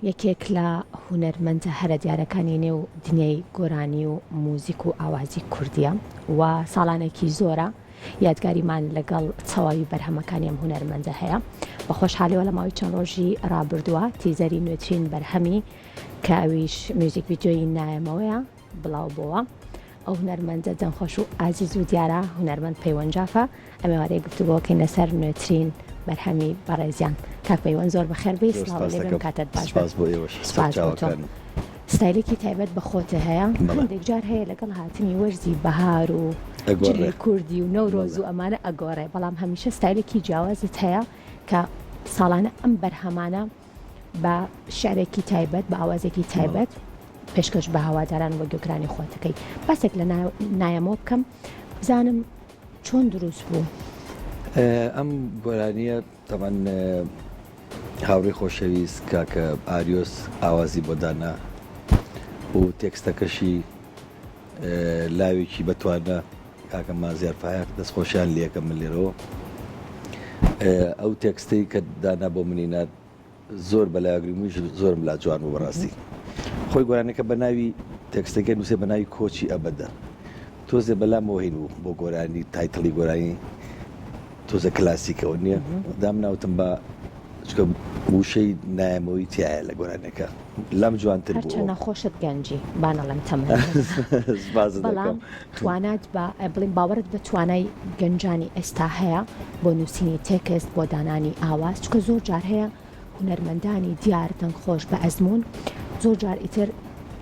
یەکێک لە هونەرمەندە هەرە دیارەکانی نێو دنیای گۆرانی و موزیک و ئاوازی کوردیە و ساڵانێکی زۆرە یادگاریمان لەگەڵ چاوی بەرهەمەکانی ئەم هونەرمەندە هەیە. بە خۆشحالیەوە لە ماوەی چەند ڕۆژی ڕابردووە تیزەری نوێترین بەرهەمی کە ئەویش میوزیک ڤیدیۆی نایەمەوەیە بڵاو بووە. ئەو هونەرمەندە دەنخۆش و ئازیز و دیارە هونەرمەند پەیوەنجافە. ئەمێوارەیە گفتوگۆکەی لەسەر نوێترین بەرهەمی بەڕێزیان. کاک پەیوەند زۆر بەخێربێی سڵاو لێبێم کاتت باش بێت. ستایلێکی تایبەت بە خۆتە هەیە هەندێک جار هەیە لەگەڵ هاتنی وەرزی بەهار و جلی کوردی و نەورۆز و ئەمانە ئەگۆڕێ، بەڵام هەمیشە ستایلێکی جیاوازت هەیە کە ساڵانە ئەم بەرهەمانە بە شعرێکی تایبەت بە ئاوازێکی تایبەت پێشکەش بە هەواداران وە گوێگرانی خۆتەکەی. باسێک لە نایەمەوە بکەم بزانم چۆن دروست بوو؟ ئەم گۆرانیە تەمان هاوڕێی خۆشەویست کاکە ئاریۆس ئاوازی بۆ دانا و تێکستەکەشی لاوێکی بەتوانە کاکە مازیار فایق دەستخۆشیان لێکە من لێرەوە. ئەو تێکستەی کە دانا بۆ منینات زۆر بەلاگریمویش زۆرم لا جوان و بەڕاستی خۆی گۆرانەکە بە ناوی تێکستەکە نووسێ بە ناوی کۆچی ئەبەدە. تۆزێ بەلامەوە هین و بۆ گۆرانی تایتڵی گۆرانی تۆزە کلاسیکەوە نییە دام ناوتم بە چکە وشەی نایەمەوەی تایە لە گۆرانەکە لەم جوانتر بوو. هەرچە نەخۆشت گەنجی بانە لەم تەمەنە بەڵام توانات بە بڵین باوەرت بە توانای گەنجانی ئێستا هەیە بۆ نووسینی تێکست بۆ دانانی ئاواز، چکە زۆر جار هەیە هونەرمەندانی دیار دەنگخۆش بە ئەزمون زۆر جار ئیتر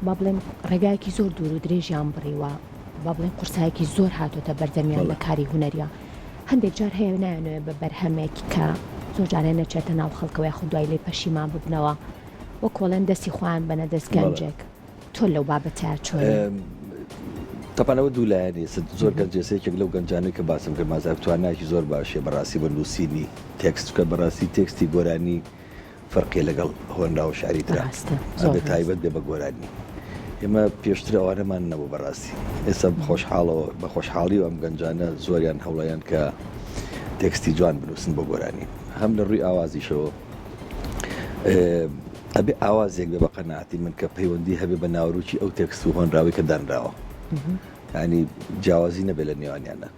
با بڵێم ڕێگایەکی زۆر دوور و درێژیان بڕیوە با بڵێم قورسایەکی زۆر هاتۆتە بەردەمیان لە کاری هونەریە. هەندێک جار هەیە نایەنەوێ بە بەرهەمێک کە زۆر جارێ نەچێتە ناو خەڵکەوەی خۆ دوای لێ پەشیمان ببنەوە وە کۆڵێن دەستی خۆیان بەنە دەست گەنجێک. تۆ لەو بابەتیار چۆنە؟ تەپانەوە دوولایەنی زۆر گەنجێسێکێک لەو گەنجانەی کە باسم کرد مازار توانایکی زۆر باشێ بەڕاستی بە نووسینی تێکست کە بەڕاستی تێکستی گۆرانی فەرقی لەگەڵ هۆنرا و شعری ترا ئەبێ تایبەت بێ بە گۆرانی. ئێمە پێشتر ئەوانەمان نەبوو بەڕاستی. ئێستا بە خۆشحاڵی و ئەم گەنجانە زۆریان هەوڵیان کە تێکستی جوان بنووسن بۆ گۆرانی هەم لە ڕووی ئاوازیشەوە ئەبێ ئاوازێک بێ بە قەناعەتی من کە پەیوەندی هەبێ بە ناوروکی ئەو تێکست و هۆنراوی کە دانراوە، ینی جیاوازی نەبێ لە نێوانیانە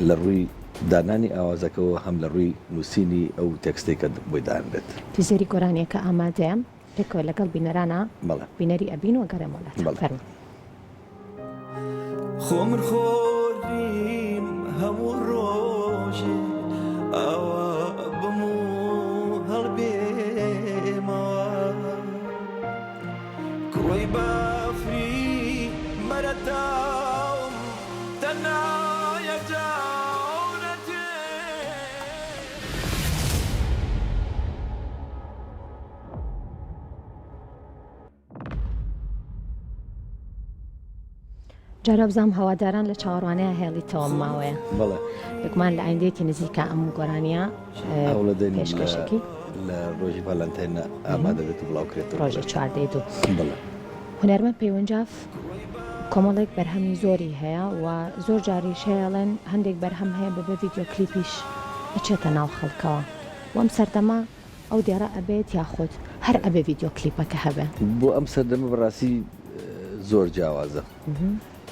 لە ڕووی دانانی ئاوازەکەەوە هەم لە ڕووی نووسینی ئەو تێکستی کە بۆی دانرێت. تیزەری گۆرانیەکە ئامادەیە پێکەوە لەگەڵ بینەرانە بینەری ئەبین و گەڕێم وڵات خۆمر خۆریم هەموو ڕۆژێ ئەوە بم و هەڵبێمەوە کوڕی بافری مەرەتاوم تەنایە جاونەتێ. جارە بزانم هەواداران لە چاوەڕوانەیە هێڵیتەوە ماوەیە دەگومان لە ئایندەیەکی نزیکە ئەم گۆرانیە پێشکەشێکی لە ڕۆژی ڤالەنتاینە ئامادە بێت و بڵاوکرێت ڕۆژە 14 هونەرمەند پەیوەنجاف کۆمەڵێک بەرهەمی زۆری هەیە و زۆر جاریش هەیەڵێن هەندێک بەرهەم هەیە بەبێ ڤیدیۆ کلیپیش ئەچێتە ناو خەڵکەوە و ئەم سەردەما ئەو دیارە ئەبێت یاخود هەر ئەبێ ڤیدیۆ کلیپەکە هەبێ. بۆ ئەم سەردەمە بەڕاستی زۆر جیاوازە.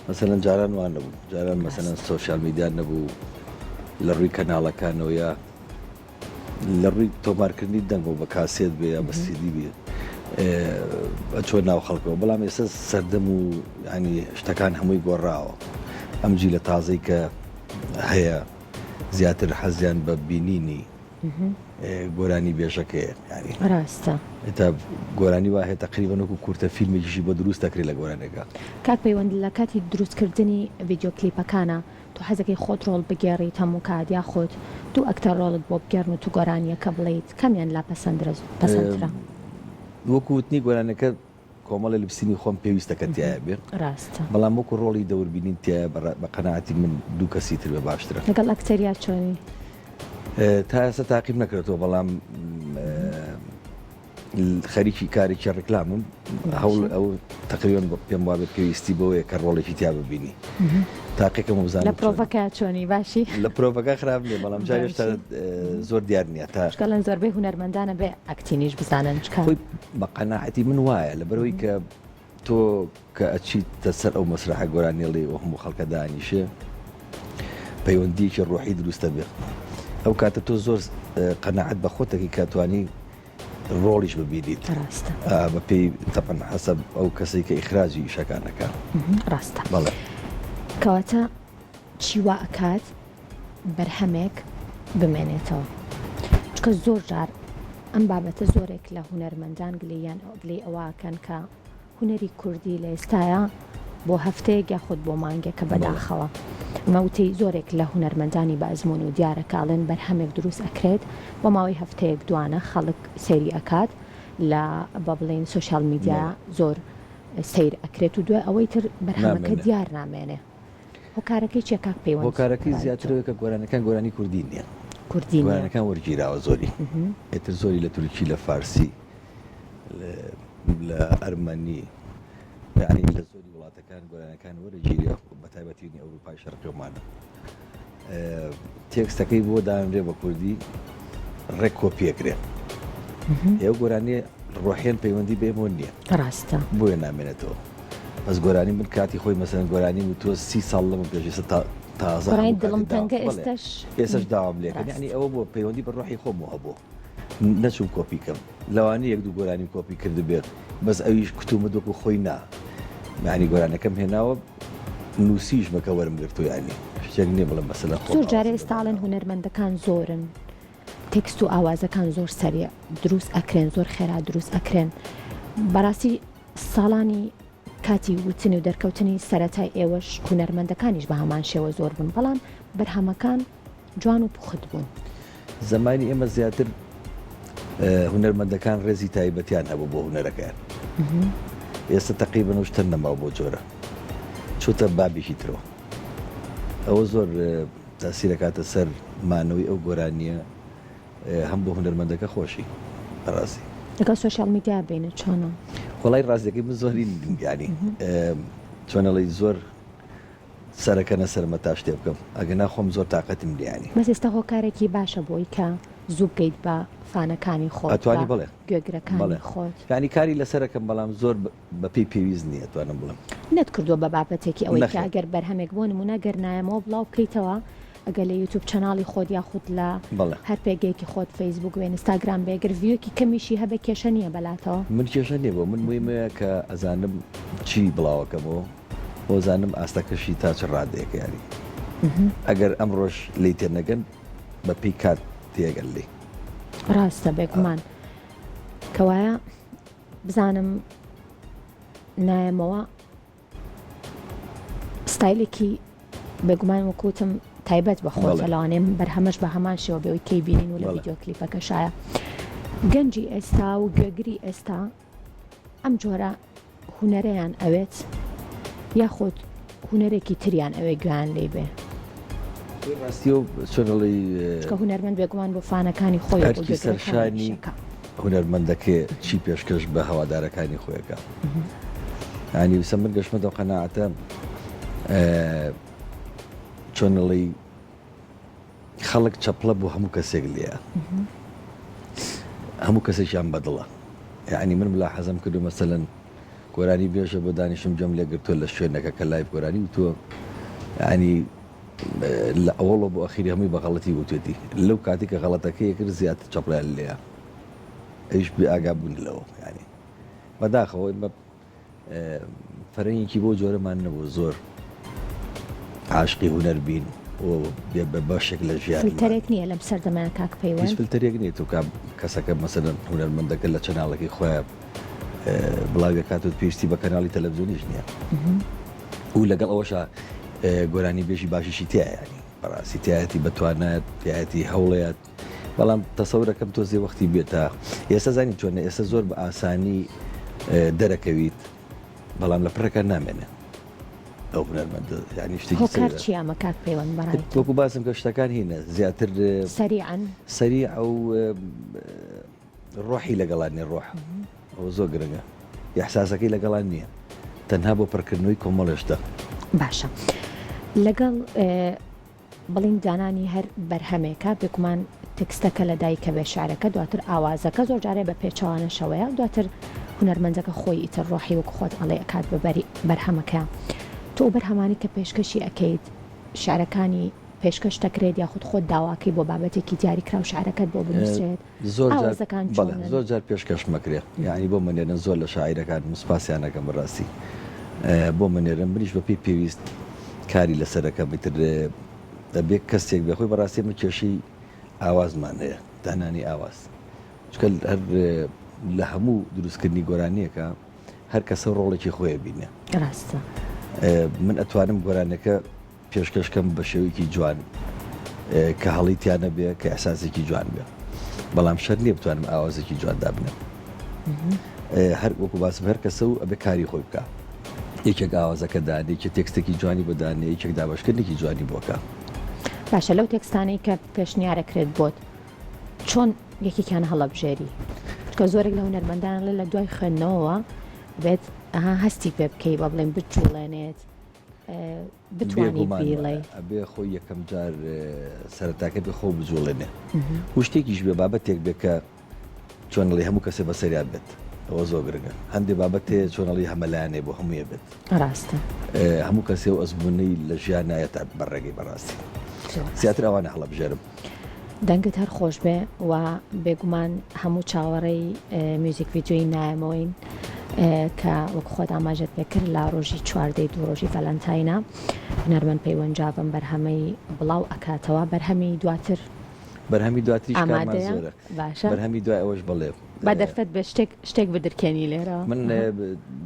مەسەلەن جاران وان نەبوو، جاران مەسەلەن سۆشیال میدیا نەبوو لە ڕووی کەناڵەکانەوە یا لە ڕووی تۆمارکردنی دەنگ و بە کاسێت بێ یا بە سیدی بێ چۆ ناو خەڵکەوە. بەڵام ئێستا سەردەم و ینی شتەکان هەمووی گۆڕاوە. ئەم جیلە تازەی کە هەیە زیاتر حەزیان بە بینینی گۆرانی بێژەکەیە، ینی ڕاستە ئێتا گۆرانی وا هەیە تەقریبەن وەکو کورتە فیلمێکیشی بۆ دروست دەکرێت لە گۆرانەکە. کاک پەیوەند لە کاتی دروستکردنی ڤیدیۆ کلیپەکانە تو حەزەکەی خۆت ڕۆڵ بگێڕیت هەموو کات یا خۆت دوو ئەکتەر ڕۆڵت بۆ بگەڕن و تو گۆرانیەکە بڵیت کەمیان لا پەسەندترە؟ وەکو وتنی گۆرانەکە کۆمەڵە لبسینی خۆم پێویستەکە تایە بێ ڕاستە، بەڵام وەکو ڕۆڵی دەوربینین تایە بە قەناعەتی من دوو کەسی تر بە باشترە. لەگەڵ ئەکتەریات چۆنی؟ تا ئێستا تاقیب نەکرێتەوە، بەڵام خەریکی کارێکی ڕێکلامم هەوڵ ئەو تقریبان پێم وابێت پێویستی بەوەیە کە ڕۆڵێکی تیا ببینی. تاقیکەم لە وزانم پرۆڤەکە چۆنی باشی لە پرۆڤەکە خراپ نیە بەڵام جا هێشتا زۆر دیار نییە تا شکەڵەن زۆربەی هونەرمەندانە بێ ئەکتینیش بزانن چکە خۆی بە قەناعەتی من وایە لەبەرەوەی کە تۆ کە ئەچیتە سەر ئەو مەسرحە گۆرانیڵی و هەموو خەڵکە دانیشێ پەیوەندیەکی ڕۆحی دروستە بێ ئەو کاتە تۆ زۆر قەناعەت بە خۆتێکی کاتوانی ڕۆڵیش ببینیت ڕاستە بە پێی تەپەن حەسەب ئەو کەسەی کە ئیخراجی ئیشەکانەکە ڕاستە بەڵێ کەواتە چیوا ئەکات بەرهەمێک بمێنێتەوە چکە زۆر جار ئەم بابەتە زۆرێک لە هونەرمەندان گلەیان گلەی ئەوواکەن کە هونەری کوردی لە ئێستاە بۆ هەفتەیەک یاخود بۆ مانگێکە بەداخەوە مەوتەی زۆرێک لە هونەرمەندانی بەزمون و دیارەکاڵن بەرهەمێک دروست ئەکرێت بۆ ماوەی هەفتەیەک دوانە خەڵک سەیری ئەکات لە بە بڵێن سوۆشیال میدیا زۆر سیر ئەکرێت و دوای ئەوەی تر بەرهەمەکە دیار نامێنێ هۆکارەکەی چێکاک پەیوەند هۆکارەکەی زیاترەوە کە گۆرانەکان گۆرانی کوردی نییە کوردی گۆرانەکان وەرگیراوە زۆری ئێتر زۆری لە تورکی لە فارسی لە ئەرمەنی یعنی لە زۆری وڵاتەکان گۆرانەکان وەرەگیرە بە تایبەتینی ئەوروپای شەرقیمانە تێکستەکەی بۆ دانرێ بە کوردی ڕێک کۆپیەکرێ ئێوە گۆرانی ڕۆحێن پەیوەندی بێمۆ نییە ڕاستە بۆیە نامێنێتەوە بەس گۆرانی من کاتی خۆی مەسەن گۆرانی و تۆ 30 ساڵ لەمە پێشێستا تازە دڵم تەنگە ئێستش داوام لێکن ینی ئەوە بۆ پەیوەندی بە ڕۆحی خۆم هەبوو نەچوم کۆپیکەم لەوانی یەک دوو گۆرانی کۆپی کرد بێت بەس ئەویش کتومە دۆک و خۆی نا معنی گۆرانەکەم هێناوە نووسیش بەکە وەرم گرتو ینی شتێک نییە بڵم مەسەلا زۆر جارێ ئێستاڵێن هونەرمەندەکان زۆرن تێکست و ئاوازەکان زۆر سەریع دروست ئەکرێن زۆر خێرا دروست ئەکرێن بەڕاستی ساڵانی کاتی وتنی و دەرکەوتنی سەرەتای ئێوەش هونەرمەندەکانیش بە هەمان شێوە زۆر بوون بەڵام بەرهەمەکان جوان و پوخت بوون زمانی ئێمە زیاتر هونەرمەندەکان ڕێزی تایبەتیان هەبوو بۆ هونەرەکەیان ئێستا تەقریبەن شتە نەماوە بۆ جۆرە چوتە بابێکی ترەوە ئەوە زۆر تاسیرەکاتە سەر مانەوەی ئەو گۆرانیە هەم بۆ هونەرمەندەکە خۆشی بەڕاستی لەگەڵ سوۆشیال میدیا بینە چۆنە وڵای ڕاستەکەی من زۆری ینی چۆنەڵی زۆر سەرەکەنە سەرمە تا شتێ بکەم ئەگە ناخۆم زۆر تااقەتم لیانی بەس ئێستا هۆکارێکی باشە بۆی کە زوو بگەیت بە فانەکانی خۆت ئەتوانی بڵێ گوێگرەکانی خۆت ینی کاری لەسەرەکەم بەڵام زۆر بەپی پێویست نییە توانم بڵم نەت کردووە بە بابەتێکی ئەوەی کە ئەگەر بەرهەمێک بۆ نمونە گەر نایەمەوە بڵاو بکەیتەوە ئەگەر لە یوتیوب چەناڵی خۆت یاخود لە هەر پێگەیەکی خۆت فەیسبوک و ئینستاگرام بێگر ڤیوکی کەمیشی هەبێ کێشە نییە بەلاتەوە من کێشە نییە بۆ من مویمەیە کە ئەزانم چی بڵاوەکەمەوە بۆ زانم ئاستەکەشی تا چ ڕادەیەکە یاری ئەگەر ئەم ڕۆژ لی تێ نەگەن بە پێی کات تێگەل لێ ڕاستە بێگومان کەوایە بزانم نایەمەوە ستایلێکی بێگومان وەکوتم تایبەت بە خۆت لەوانێم بەرهەمەش بە هەمان شێوە بێەوەی کەی بینین و لە ڤیدیۆ کلیپەکەشایە گەنجی ئێستا و گوێگری ئێستا ئەم جۆرە هونەرەیان ئەوێت یاخۆت هونەرێکی تریان ئەوێ گویان لێ بێ ڕاستی و چۆنڵی کە هونەرمەند بێگومان بۆ فانەکانی خۆی سەرشانی هونەرمەندەکە چی پێشکەش بە هەوادارەکانی خۆیەکە ینی وسە من گەشتمە دەو قەناعەتە چۆنڵی خەڵک چەپڵە بۆ هەموو کەسێک لێە هەموو کەسێکیان بەدڵە یعنی من بلا حەزم کردو مەسەلەن گۆرانی بێژە بۆ دانیشم جەم لێگرتووە لە شوێنەکە کە لایف گۆرانی وتووە ینی لە ئەوڵە بۆ ئەخیری هەمووی بە غەڵەتی وتێتی لەو کاتی کە غەڵەتەکەی کرد زیاتر چەپڵیان لێە ئەیش بێ ئاگا بوون لەوە ینی بەداخەوە بە فەرەنگێکی بۆ جۆرەمان نەبوو زۆر عاشقی هونەر بین و بێ بە باشێک لە ژیان فیلتەرێک نییە لەم سەردەمانە کاک پەیوەند فیلتەرێک نیێت و کەسەکە مەسەلەن هونەرمەندەکە لە چەناڵەکەی خۆیان بڵاوێکاتوت پێویستی بە کەناڵی تەلەڤیزیۆنیش نییە و لەگەڵ ئەوەشە گۆرانی بێژی باشیشی تایانی بەڕاستی تایەتی بەتوانێت تایەتی هەوڵەیەت بەڵام تەسەورەکەم تۆ زێ وەختی بێتە ئێستا زانی چۆنە ئێستا زۆر بە ئاسانی دەرەکەویت بەڵام لە پڕەکە نامێنێ ئەو هونەرمەندە ینی شتێکی چی ئەمە کاک پەیوەند بەڕای وەکو باسم کە شتەکان هینە زیاتر سەریع ئەو ڕۆحی لەگەڵانی ڕۆح ئەو زۆر گرنگە ئیحساسەکەی لەگەڵان نییە تەنها بۆ پڕکردنەوەی کۆمەڵێشتە باشە لەگەڵ بڵین دانانی هەر بەرهەمێکە بێگومان تکستەکە لە دایکە بێ شعرەکە دواتر ئاوازەکە زۆر جارێ بە پێچەوانە شەوەیە دواتر هونەرمەندەکە خۆی ئیتر ڕۆحی وەکو خۆت ئەڵێ ئەکات بەبەری بەرهەمەکە تۆ بەرهەمانی کە پێشکەشی ئەەکەیت شعرەکانی پێشکەش دەکرێت یاخود خۆت داواکەی بۆ بابەتێکی دیاریکرا و شعرەکەت بۆ بنووسێت زۆر جار پێشکەش مەکرێت یعنی بۆ منێرن زۆر لە شاعیرەکان مسپاسیانەکەم بەڕاستی بۆ منێرم بریش بە پێی پێویست کاری لەسەرەکەم بتر دەبێت کەسێک بێ خۆی بەڕاستی من کێشەی ئاوازمان هەیە دانانی ئاواز چکە هەر لە هەموو دروستکردنی گۆرانیەکە هەر کەسە ڕۆڵێکی خۆیە بینێ ڕاستە من ئەتوانم گۆرانەکە پێشکەشکەم بە شێوەیەکی جوان کە هەڵیتیانە بێ کە ئەساسێکی جوان بێ بەڵام شەر نییە بتوانم ئاوازێکی جواندا بنم هەر وەکو باسم هەر کەسە و ئەبێ کاری خۆی بکە یەکێک ئاوازەکە دانێ یەکێک تێکستێکی جوانی بەدانێ یەکێک دابشکردنێکی جوانی بۆکە باشە لەو تێکستانەی کە پێشنیارەکرێت بۆت چۆن یەکێکیان هەڵەبژێری کە زۆرێک لە هونەرمەندان لە دوای خوێندنەوەوە بێت هەستی پێ بکەی بە بڵێن بچوڵێنێت بتوانی بیڵێ ئەبێ خۆی یەکەم جار سەرتاکە بێ خۆ بجوڵێنێ و شتێکیش بێ بابەتێک بێ کە چۆنەڵی هەموو کەسێ بەسەریان بێت ئەوە زۆر گرنگە هەندێک بابەتێ چۆنەڵی هەمەلایانێ بۆ هەموویە بێت ڕاستە هەموو کەسێ و ئەزمونەی لە ژیان نایەتە بەڕێگەی بەڕاستی زیاتر ئەوانە هەڵەبژێرم دەنگت هەر خۆش بێ و بێگومان هەموو چاوەڕێی میوزیک ڤیدیۆی نایەمەوەین کە وەک خۆت ئاماژەت پێکرد لە ڕۆژی چواردەی دوو ڕۆژی ڤەلەنتاینە هونەرمەند پەیوەنجاوم بەرهەمەی بڵاو ئەکاتەوە بەرهەمی دواتر بەرهەمی دواتریش ئامادەیە باشە بەرهەمی دوای ئەوەش بڵێ با دەرفەت بە شتێک بدرکێنی لێرە من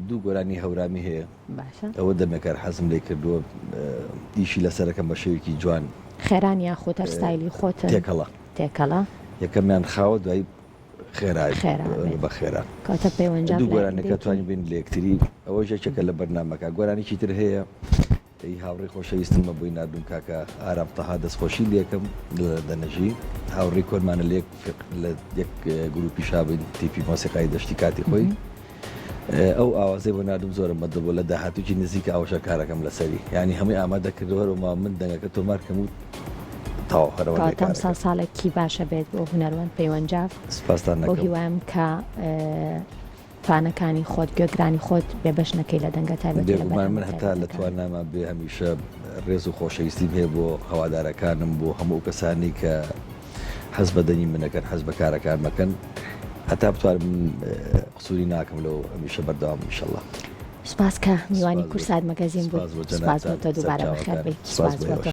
دوو گۆرانی هەورامی هەیە باشە ئەوە دەمێکار حەزم لێ کردووە دیشی لەسەرەکەم بە شێوێکی جوان خێران یا خۆت هەرستایلی خۆتە تێکەڵە یەکەمیان خاوە دوای خێرای بە خێرا کاتە پەیوەنجاو دوو گۆرانەکە توانین بین لە یەکتری ئەوە ژێکێکە لە بەرنامەکە گۆرانێکی تر هەیە هاوڕێی خۆشەویستمە بۆی نردوم کاکە ئارام تەها دەستخۆشی لێکم دەنەژی هاوڕێی کۆنمانە لێک لە یەک گروپی شابین تیپی مۆسیقای دەشتی کاتی خۆی ئەو ئاوازەی بۆ نردوم زۆرم مەدەبوو لە داهاتووکی نزیکە ئاوشە کارەکەم لەسەری ینی هەمووی ئامادەکردەوەەوە من دەنگەکە تۆمار کەم و کاتەم ساڵێکی باشە بێت بۆ هونەرمەند پەیوەنجاو بۆ هیوایم کە فانەکانی خۆت گوێگرانی خۆت بێ بەشنەکەی لە دەنگە تایبەتێکمان من هەتا لە تواننامە بێ هەمیشە ڕێز و خۆشەویستیم هەیە بۆ هەوادارەکانم بۆ هەموو کەسانی کە حەز بەدەنی منەکەن حەز بە کارەکان مەکەن هەتا بتوانم قسووری ناکەم لەو هەمیشە بەردەوام ئینشەڵڵا سپاس کە میوانی کورسات مەگەزین بوو سپاس بۆ تۆ دووبارە بەخێر بێیت سپاس بۆ تۆ